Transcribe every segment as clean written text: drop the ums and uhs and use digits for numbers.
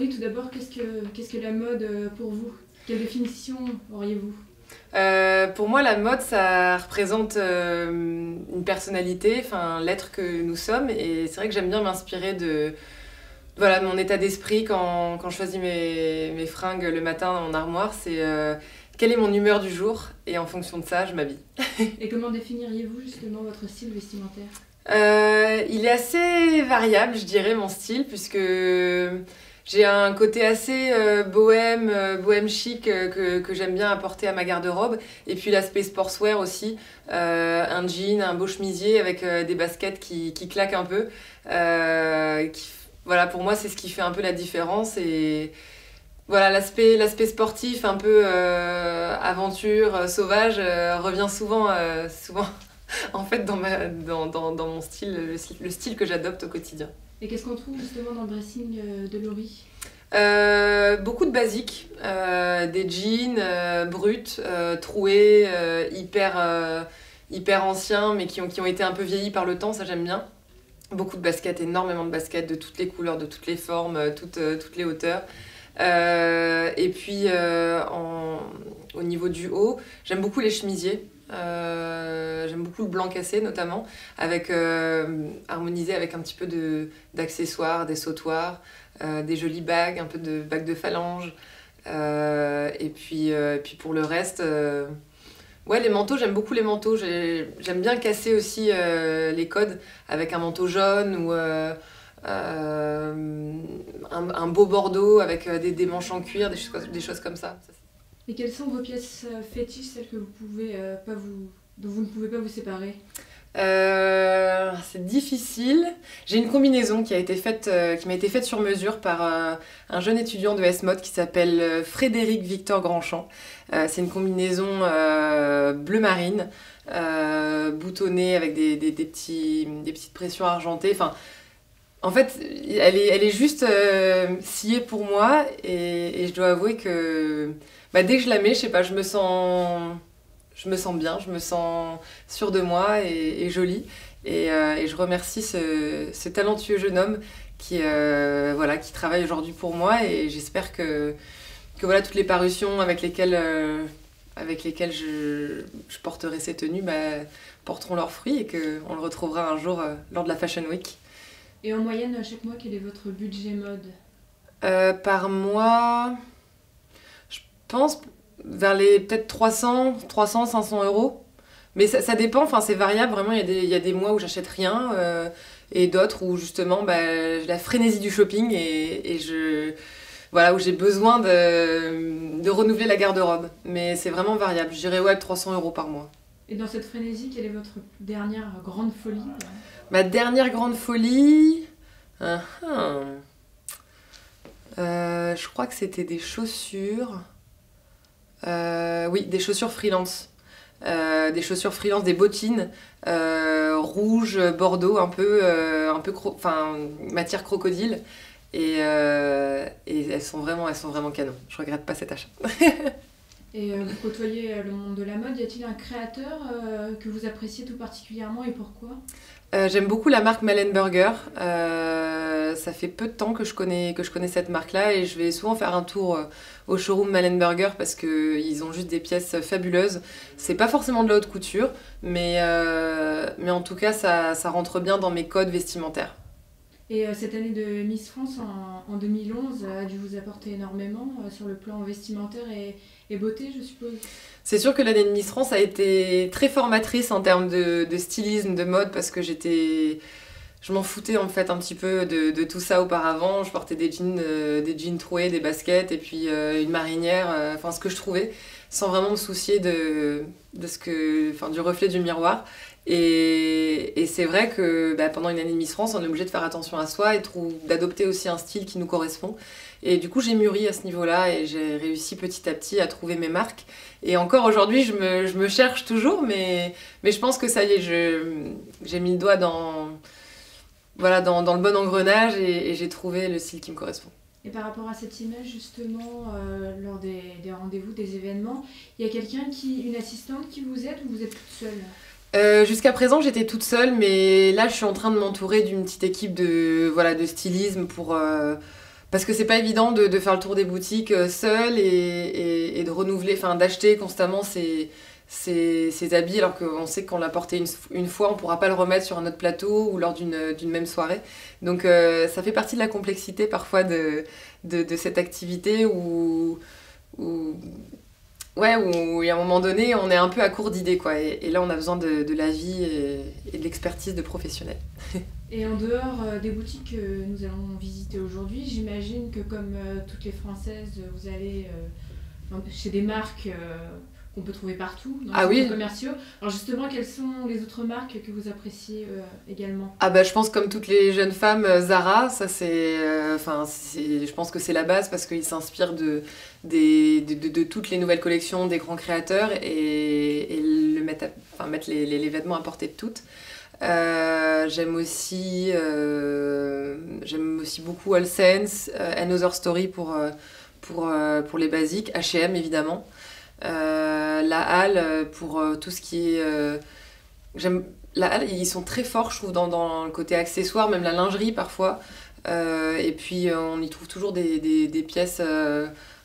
Laurie, tout d'abord, qu'est-ce que la mode pour vous? Quelle définition auriez-vous? Pour moi, la mode, ça représente une personnalité, enfin l'être que nous sommes. Et c'est vrai que j'aime bien m'inspirer de mon état d'esprit quand je choisis mes fringues le matin dans mon armoire. C'est quelle est mon humeur du jour et en fonction de ça, je m'habille. Et comment définiriez-vous justement votre style vestimentaire? Il est assez variable, je dirais, mon style, puisque j'ai un côté assez bohème chic que j'aime bien apporter à ma garde-robe. Et puis l'aspect sportswear aussi, un jean, un beau chemisier avec des baskets qui claquent un peu. Voilà, pour moi, c'est ce qui fait un peu la différence. Et voilà, l'aspect sportif, un peu aventure, sauvage, revient souvent en fait dans mon style, le style que j'adopte au quotidien. Et qu'est-ce qu'on trouve justement dans le dressing de Laurie? Beaucoup de basiques, des jeans bruts, troués, hyper anciens, mais qui ont été un peu vieillis par le temps, ça j'aime bien. Beaucoup de baskets, énormément de baskets, de toutes les couleurs, de toutes les formes, toutes les hauteurs. Et puis au niveau du haut, j'aime beaucoup les chemisiers. J'aime beaucoup le blanc cassé notamment, harmonisé avec un petit peu d'accessoires, des sautoirs, des jolies bagues, un peu de bagues de phalange. Et puis pour le reste, ouais, les manteaux, j'aime beaucoup les manteaux. J'aime bien casser aussi les codes avec un manteau jaune ou un beau bordeaux avec des manches en cuir, des choses comme ça. Et quelles sont vos pièces fétiches, celles que dont vous ne pouvez pas vous séparer? C'est difficile. J'ai une combinaison qui m'a été faite sur mesure par un jeune étudiant de S-Mode qui s'appelle Frédéric Victor Grandchamp. C'est une combinaison bleu marine, boutonnée avec des petites pressions argentées. Enfin, en fait, elle est juste sciée pour moi et je dois avouer que dès que je la mets, je sais pas, je me sens bien, je me sens sûre de moi et jolie. Et je remercie ce talentueux jeune homme qui travaille aujourd'hui pour moi. Et j'espère que voilà, toutes les parutions avec lesquelles je porterai ces tenues porteront leurs fruits et qu'on le retrouvera un jour lors de la Fashion Week. Et en moyenne, chaque mois, quel est votre budget mode? Par mois, je pense vers les peut-être 300, 500 euros. Mais ça dépend, enfin c'est variable, vraiment il y a des mois où j'achète rien et d'autres où justement j'ai la frénésie du shopping où j'ai besoin de renouveler la garde-robe. Mais c'est vraiment variable, je dirais ouais 300 euros par mois. Et dans cette frénésie, quelle est votre dernière grande folie? Ma dernière grande folie, je crois que c'était des chaussures. Oui, des chaussures freelance. Des bottines rouges, bordeaux, matière crocodile. Et elles sont vraiment canon. Je regrette pas cet achat. Et vous côtoyez le monde de la mode, y a-t-il un créateur que vous appréciez tout particulièrement et pourquoi? J'aime beaucoup la marque Mallenberger. Ça fait peu de temps que je connais cette marque-là et je vais souvent faire un tour au showroom Mallenberger parce qu'ils ont juste des pièces fabuleuses. C'est pas forcément de la haute couture, mais en tout cas, ça rentre bien dans mes codes vestimentaires. Et cette année de Miss France en 2011 a dû vous apporter énormément sur le plan vestimentaire et beauté, je suppose. C'est sûr que l'année de Miss France a été très formatrice en termes de stylisme, de mode, parce que je m'en foutais en fait un petit peu de tout ça auparavant. Je portais des jeans troués, des baskets et puis une marinière, ce que je trouvais, sans vraiment me soucier du reflet du miroir. Et c'est vrai que pendant une année de Miss France, on est obligé de faire attention à soi et d'adopter aussi un style qui nous correspond. Et du coup, j'ai mûri à ce niveau-là et j'ai réussi petit à petit à trouver mes marques. Et encore aujourd'hui, je me cherche toujours, mais je pense que ça y est, j'ai mis le doigt dans le bon engrenage et j'ai trouvé le style qui me correspond. Et par rapport à cette image, justement, lors des rendez-vous, des événements, il y a une assistante qui vous aide ou vous êtes toute seule? Jusqu'à présent, j'étais toute seule, mais là, je suis en train de m'entourer d'une petite équipe de stylisme pour Parce que c'est pas évident de faire le tour des boutiques seul et de renouveler, enfin d'acheter constamment ses habits alors qu'on sait qu'on l'a porté une fois, on pourra pas le remettre sur un autre plateau ou lors d'une même soirée. Donc ça fait partie de la complexité parfois de cette activité où ouais, où à un moment donné, on est un peu à court d'idées, quoi. Et là, on a besoin de l'avis et de l'expertise de professionnels. Et en dehors des boutiques que nous allons visiter aujourd'hui, j'imagine que comme toutes les Françaises, vous allez chez des marques qu'on peut trouver partout, dans les centres commerciaux. Alors justement, quelles sont les autres marques que vous appréciez également? Ah bah, je pense comme toutes les jeunes femmes, Zara, ça c'est, je pense que c'est la base parce qu'ils s'inspirent de toutes les nouvelles collections des grands créateurs et mettre les vêtements à portée de toutes. J'aime aussi beaucoup All Sense, Another Story pour les basiques, H&M évidemment. La Halle pour tout ce qui est... j'aime la Halle, ils sont très forts, je trouve, dans le côté accessoire, même la lingerie parfois. Et puis on y trouve toujours des pièces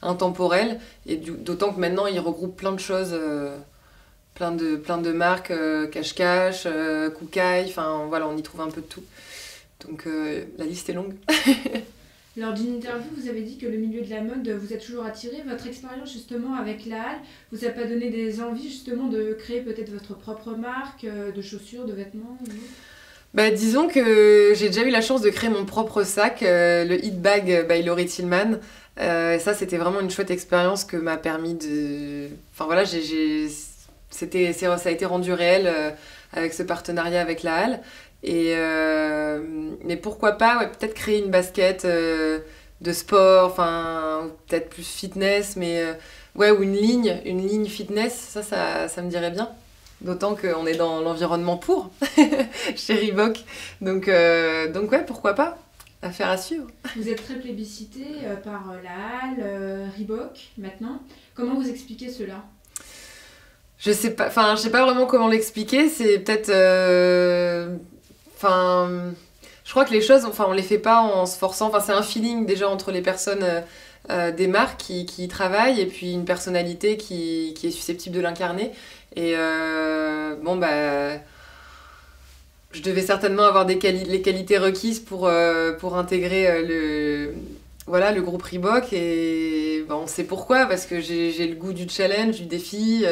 intemporelles. Et d'autant que maintenant ils regroupent plein de choses, plein de marques, Cache-Cache, Koukaï, enfin voilà, on y trouve un peu de tout. Donc la liste est longue. Lors d'une interview, vous avez dit que le milieu de la mode vous a toujours attiré. Votre expérience justement avec la Halle vous a pas donné des envies justement de créer peut-être votre propre marque de chaussures, de vêtements Bah, disons que j'ai déjà eu la chance de créer mon propre sac, le Hit Bag by Laurie Tillman. Et ça, c'était vraiment une chouette expérience que m'a permis de... Enfin voilà, ça a été rendu réel avec ce partenariat avec la Halle. Mais pourquoi pas, ouais, peut-être créer une basket de sport, enfin peut-être plus fitness, mais ouais, ou une ligne fitness, ça me dirait bien. D'autant qu'on est dans l'environnement pour chez Reebok, donc ouais, pourquoi pas, affaire à suivre. Vous êtes très plébiscité par la Halle, Reebok maintenant. Comment vous expliquez cela? Je sais pas vraiment comment l'expliquer, c'est peut-être... je crois que les choses, on les fait pas en se forçant. Enfin, c'est un feeling déjà entre les personnes des marques qui y travaillent et puis une personnalité qui est susceptible de l'incarner. Et bon, bah, je devais certainement avoir les qualités requises pour intégrer le groupe Reebok. Et bon, on sait pourquoi, parce que j'ai le goût du challenge, du défi,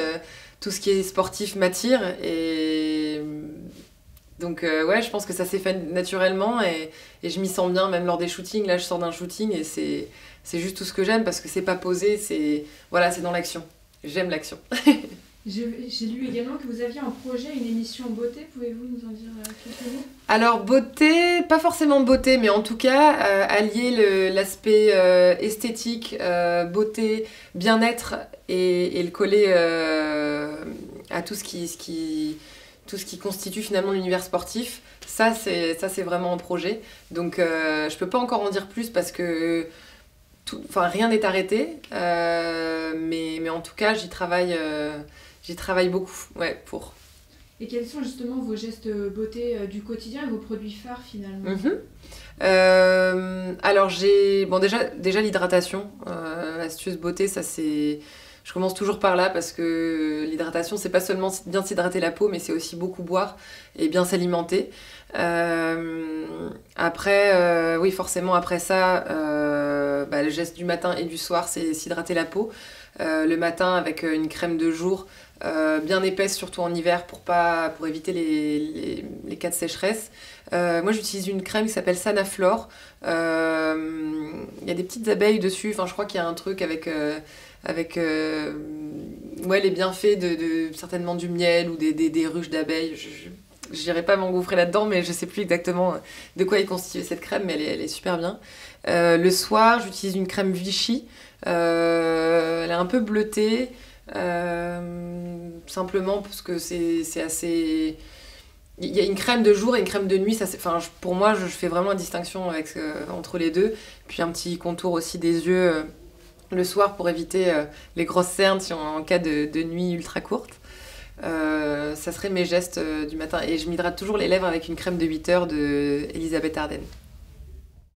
tout ce qui est sportif m'attire. Et... Donc ouais, je pense que ça s'est fait naturellement et je m'y sens bien même lors des shootings. Là, je sors d'un shooting et c'est juste tout ce que j'aime parce que c'est pas posé, c'est dans l'action. J'aime l'action. J'ai lu également que vous aviez un projet, une émission beauté. Pouvez-vous nous en dire quelques mots? Alors beauté, pas forcément beauté, mais en tout cas allier l'aspect esthétique, beauté, bien-être et le coller à tout ce qui constitue finalement l'univers sportif, ça c'est vraiment un projet. Donc je peux pas encore en dire plus parce que rien n'est arrêté, mais en tout cas j'y travaille beaucoup, ouais, pour. Et quels sont justement vos gestes beauté du quotidien et vos produits phares finalement? Alors déjà l'hydratation, l'astuce beauté, ça c'est... Je commence toujours par là parce que l'hydratation, c'est pas seulement bien s'hydrater la peau, mais c'est aussi beaucoup boire et bien s'alimenter. Après, oui, forcément, après ça, le geste du matin et du soir, c'est s'hydrater la peau. Le matin avec une crème de jour bien épaisse, surtout en hiver, pour éviter les cas de sécheresse. Moi, j'utilise une crème qui s'appelle Sanaflore. Il y a des petites abeilles dessus. Enfin, je crois qu'il y a un truc avec les bienfaits certainement du miel ou des ruches d'abeilles. Je n'irai pas m'engouffrer là-dedans, mais je sais plus exactement de quoi est constituée cette crème, mais elle est super bien. Le soir, j'utilise une crème Vichy. Elle est un peu bleutée, simplement parce que c'est assez... Il y a une crème de jour et une crème de nuit. Pour moi, je fais vraiment la distinction entre les deux. Puis un petit contour aussi des yeux le soir pour éviter les grosses cernes en cas de nuit ultra courte. Ça serait mes gestes du matin. Et je m'hydrate toujours les lèvres avec une crème de 8 heures de Elisabeth Arden.